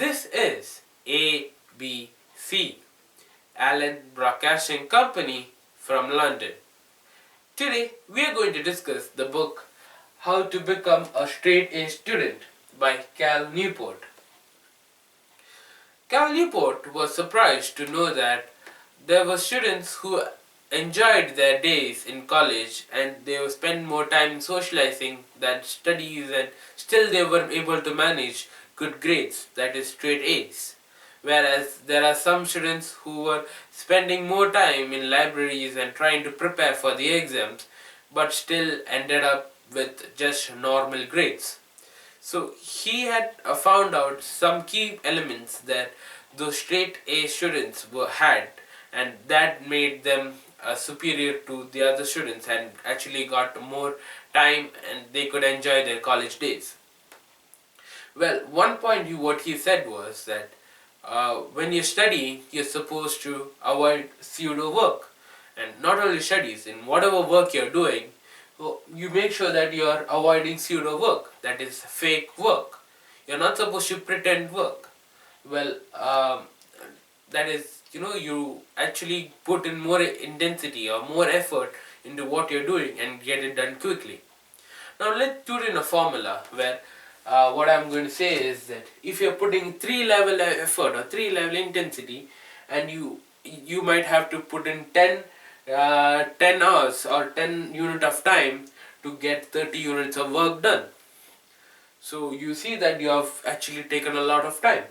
This is ABC, Allan Brocasting Company from London. Today we are going to discuss the book How to Become a Straight A Student by Cal Newport. Cal Newport was surprised to know that there were students who enjoyed their days in college and they would spend more time socializing than studies, and still they were able to manage good grades, that is straight A's. Whereas there are some students who were spending more time in libraries and trying to prepare for the exams but still ended up with just normal grades. So he had found out some key elements that those straight A students had, and that made them superior to the other students and actually got more time and they could enjoy their college days. Well, one point what he said was that when you study, you're supposed to avoid pseudo work, and not only studies, in whatever work you're doing, you make sure that you're avoiding pseudo work, that is fake work. You're not supposed to pretend work. Well, that is, you actually put in more intensity or more effort into what you're doing and get it done quickly. Now let's do it in a formula where what I'm going to say is that if you're putting 3 level effort or 3 level intensity, and you might have to put in 10 hours or 10 unit of time to get 30 units of work done. So you see that you have actually taken a lot of time.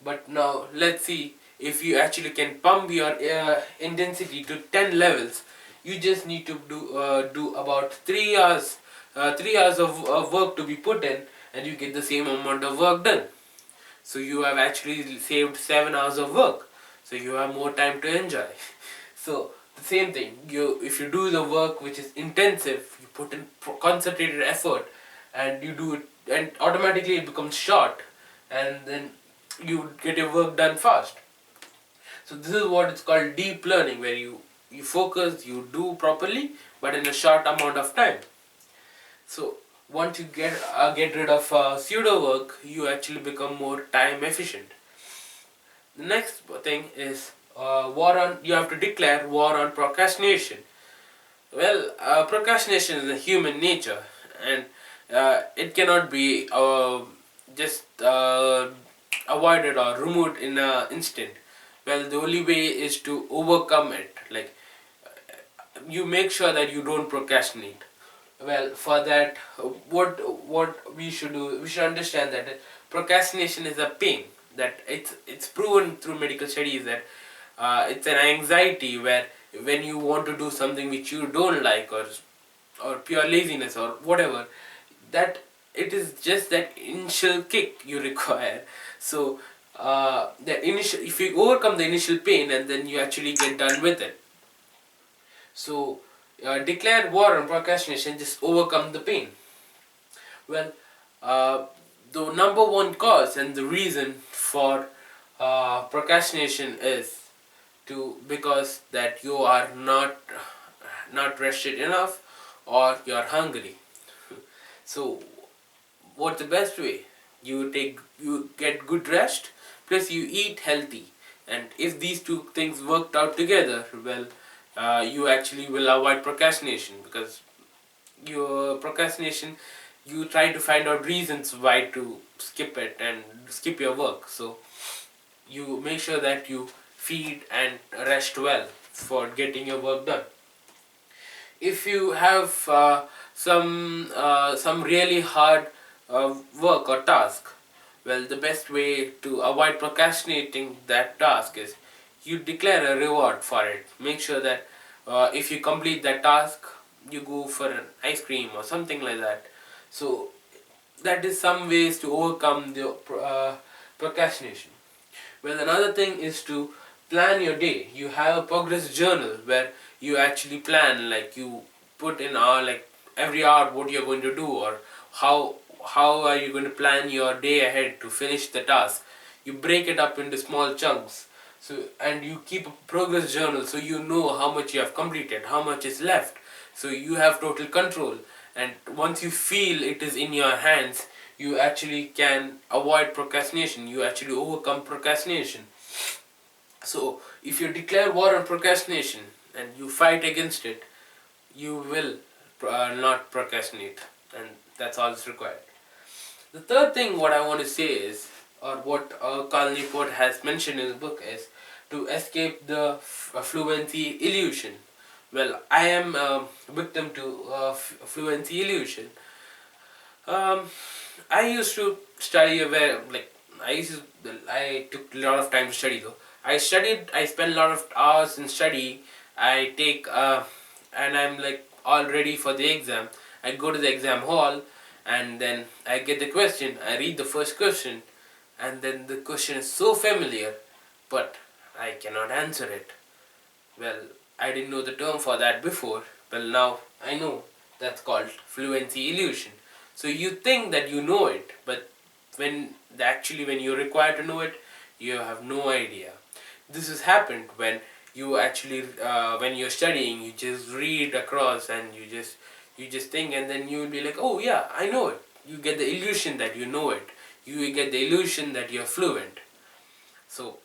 But now let's see if you actually can pump your intensity to 10 levels. You just need to do about 3 hours, 3 hours of work to be put in, and you get the same amount of work done. So you have actually saved 7 hours of work. So you have more time to enjoy. So the same thing, if you do the work which is intensive, you put in concentrated effort and you do it, and automatically it becomes short, and then you get your work done fast. So this is what it's called deep learning, where you focus, you do properly but in a short amount of time. So once you get rid of pseudo work, you actually become more time efficient. The next thing is you have to declare war on procrastination. Well, procrastination is a human nature, and it cannot be just avoided or removed in an instant. Well, the only way is to overcome it. Like, you make sure that you don't procrastinate. Well, for that, what we should do, we should understand that procrastination is a pain. That it's proven through medical studies that it's an anxiety where when you want to do something which you don't like, or pure laziness or whatever, that it is just that initial kick you require. So if you overcome the initial pain, and then you actually get done with it. So declare war on procrastination, just overcome the pain. Well, the number one cause and the reason for procrastination is because that you are not rested enough, or you are hungry. So what's the best way? You get good rest plus you eat healthy, and if these two things worked out together, well, you actually will avoid procrastination, because your procrastination, you try to find out reasons why to skip it and skip your work. So you make sure that you feed and rest well for getting your work done. If you have some really hard work or task, well, the best way to avoid procrastinating that task is you declare a reward for it. Make sure that if you complete that task, you go for an ice cream or something like that. So that is some ways to overcome the procrastination. Well, another thing is to plan your day. You have a progress journal where you actually plan, like you put in like every hour what you're going to do, or how are you going to plan your day ahead to finish the task. You break it up into small chunks. So, and you keep a progress journal, so you know how much you have completed, how much is left. So you have total control, and once you feel it is in your hands, you actually can avoid procrastination, you actually overcome procrastination. So if you declare war on procrastination and you fight against it, you will not procrastinate, and that's all is required. The third thing what I want to say is, or what Cal Newport has mentioned in his book, is to escape the fluency illusion. Well, I am a victim to fluency illusion. Um, I used to study a very, like, I took a lot of time to study though. I studied, I spent a lot of hours in study. I take and I'm like all ready for the exam. I go to the exam hall, and then I get the question. I read the first question, and then the question is so familiar, but I cannot answer it. Well, I didn't know the term for that before. Well, now I know. That's called fluency illusion. So you think that you know it, but when you're required to know it, you have no idea. This has happened when you actually when you're studying, you just read across and you just think, and then you will be like, oh yeah, I know it. You get the illusion that you know it. You get the illusion that you're fluent. So,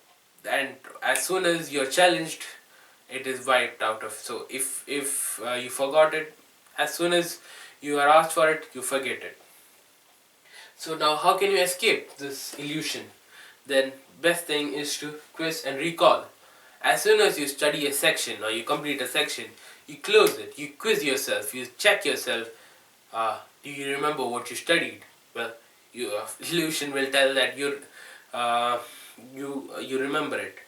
and as soon as you're challenged, it is wiped out of. So if you forgot it, as soon as you are asked for it, you forget it. So now how can you escape this illusion? Then best thing is to quiz and recall. As soon as you study a section or you complete a section, you close it, you quiz yourself, you check yourself. Do you remember what you studied? Well, your illusion will tell that uh, you remember it.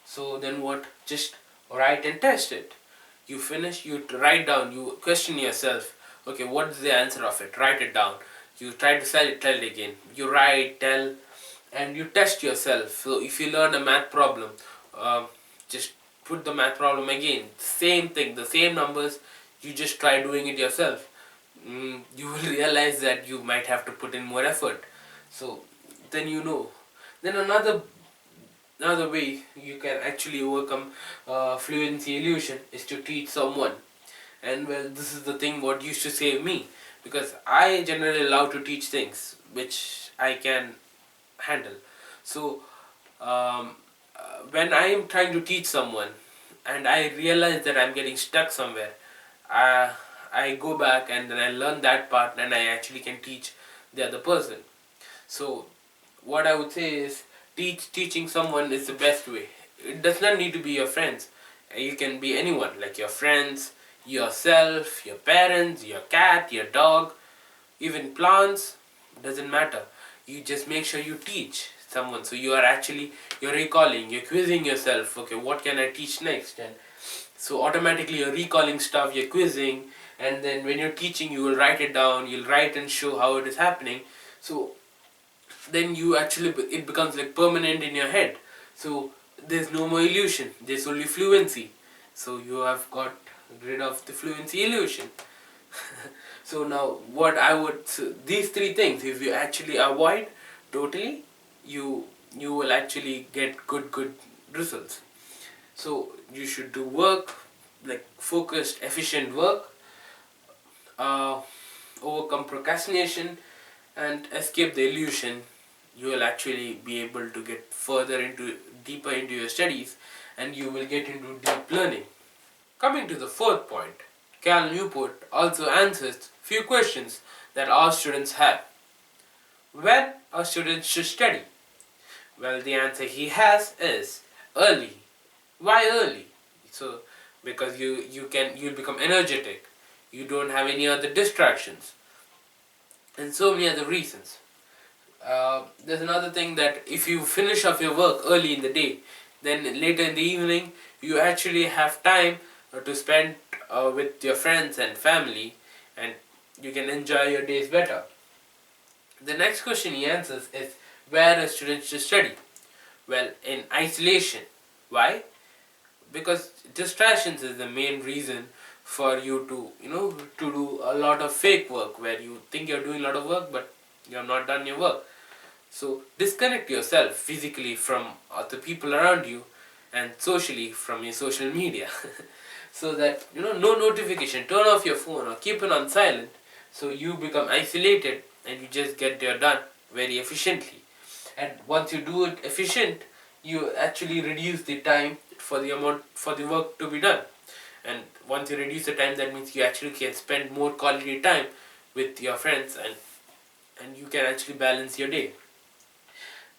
So then what? Just write and test it. You finish, you write down, you question yourself. Okay, what is the answer of it? Write it down. You try to tell it again. You write, tell, and you test yourself. So if you learn a math problem, just put the math problem again. Same thing, the same numbers. You just try doing it yourself. You will realize that you might have to put in more effort. So then you know. Then another way you can actually overcome fluency illusion is to teach someone. And well, this is the thing what used to save me, because I generally love to teach things which I can handle. So when I am trying to teach someone and I realize that I'm getting stuck somewhere, I go back and then I learn that part and I actually can teach the other person. So what I would say is, teaching someone is the best way. It does not need to be your friends. You can be anyone, like your friends, yourself, your parents, your cat, your dog, even plants. Doesn't matter. You just make sure you teach someone. So you're recalling, you're quizzing yourself. Okay, what can I teach next? And so automatically you're recalling stuff, you're quizzing, and then when you're teaching, you will write it down. You'll write and show how it is happening. So then it becomes like permanent in your head. So there's no more illusion, there's only fluency. So you have got rid of the fluency illusion. So now these three things, if you actually avoid totally, you will actually get good results. So you should do work, like focused efficient work, uh, overcome procrastination, and escape the illusion. You will actually be able to get deeper into your studies, and you will get into deep learning. Coming to the fourth point, Cal Newport also answers few questions that all students have. When a student should study? Well, the answer he has is early. Why early? So because you'll become energetic. You don't have any other distractions, and so many other reasons. There's another thing, that if you finish off your work early in the day, then later in the evening you actually have time to spend with your friends and family, and you can enjoy your days better. The next question he answers is, where are students to study? Well, in isolation. Why? Because distractions is the main reason for you to do a lot of fake work, where you think you're doing a lot of work but you have not done your work. So disconnect yourself physically from the people around you, and socially from your social media. So that no notification, turn off your phone or keep it on silent, so you become isolated and you just get your done very efficiently. And once you do it efficient, you actually reduce the time for the work to be done. And once you reduce the time, that means you actually can spend more quality time with your friends, and you can actually balance your day.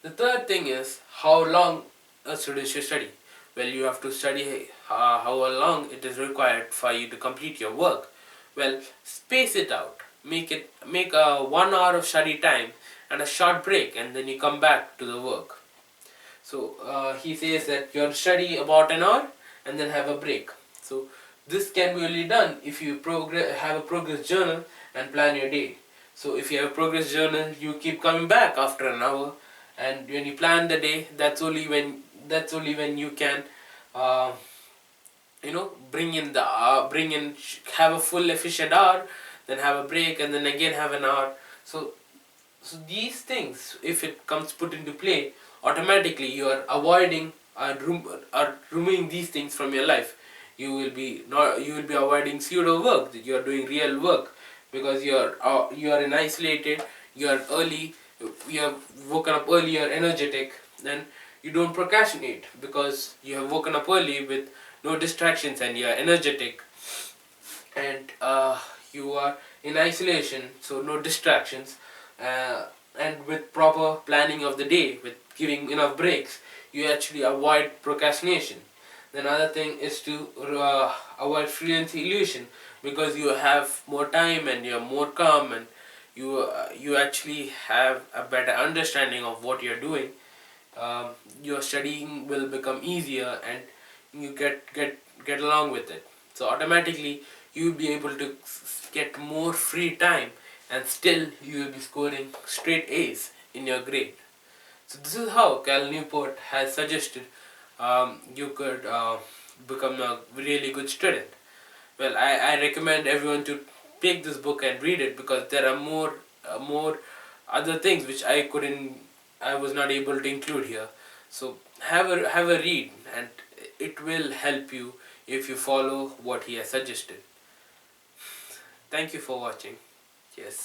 The third thing is how long a student should study. Well, you have to study how long it is required for you to complete your work. Well, space it out. Make a 1 hour of study time and a short break, and then you come back to the work. So he says that you have to study about an hour and then have a break. So this can be only done if you have a progress journal and plan your day. So if you have a progress journal, you keep coming back after an hour, and when you plan the day, that's only when you can, uh, have a full efficient hour, then have a break, and then again have an hour. So these things, if it comes put into play, automatically you are avoiding or removing these things from your life. You will be avoiding pseudo work, that you are doing real work, because you are in isolated, you are early, you have woken up early, you are energetic, then you don't procrastinate because you have woken up early with no distractions and you are energetic, and you are in isolation, so no distractions, uh, and with proper planning of the day, with giving enough breaks, you actually avoid procrastination. The another thing is to avoid freelance illusion, because you have more time and you are more calm, and you actually have a better understanding of what you're doing. Your studying will become easier, and you get along with it. So automatically you will be able to get more free time, and still you will be scoring straight A's in your grade. So this is how Cal Newport has suggested you could become a really good student. Well, I recommend everyone to take this book and read it, because there are more other things which I was not able to include here. So have a read, and it will help you if you follow what he has suggested. Thank you for watching. Yes.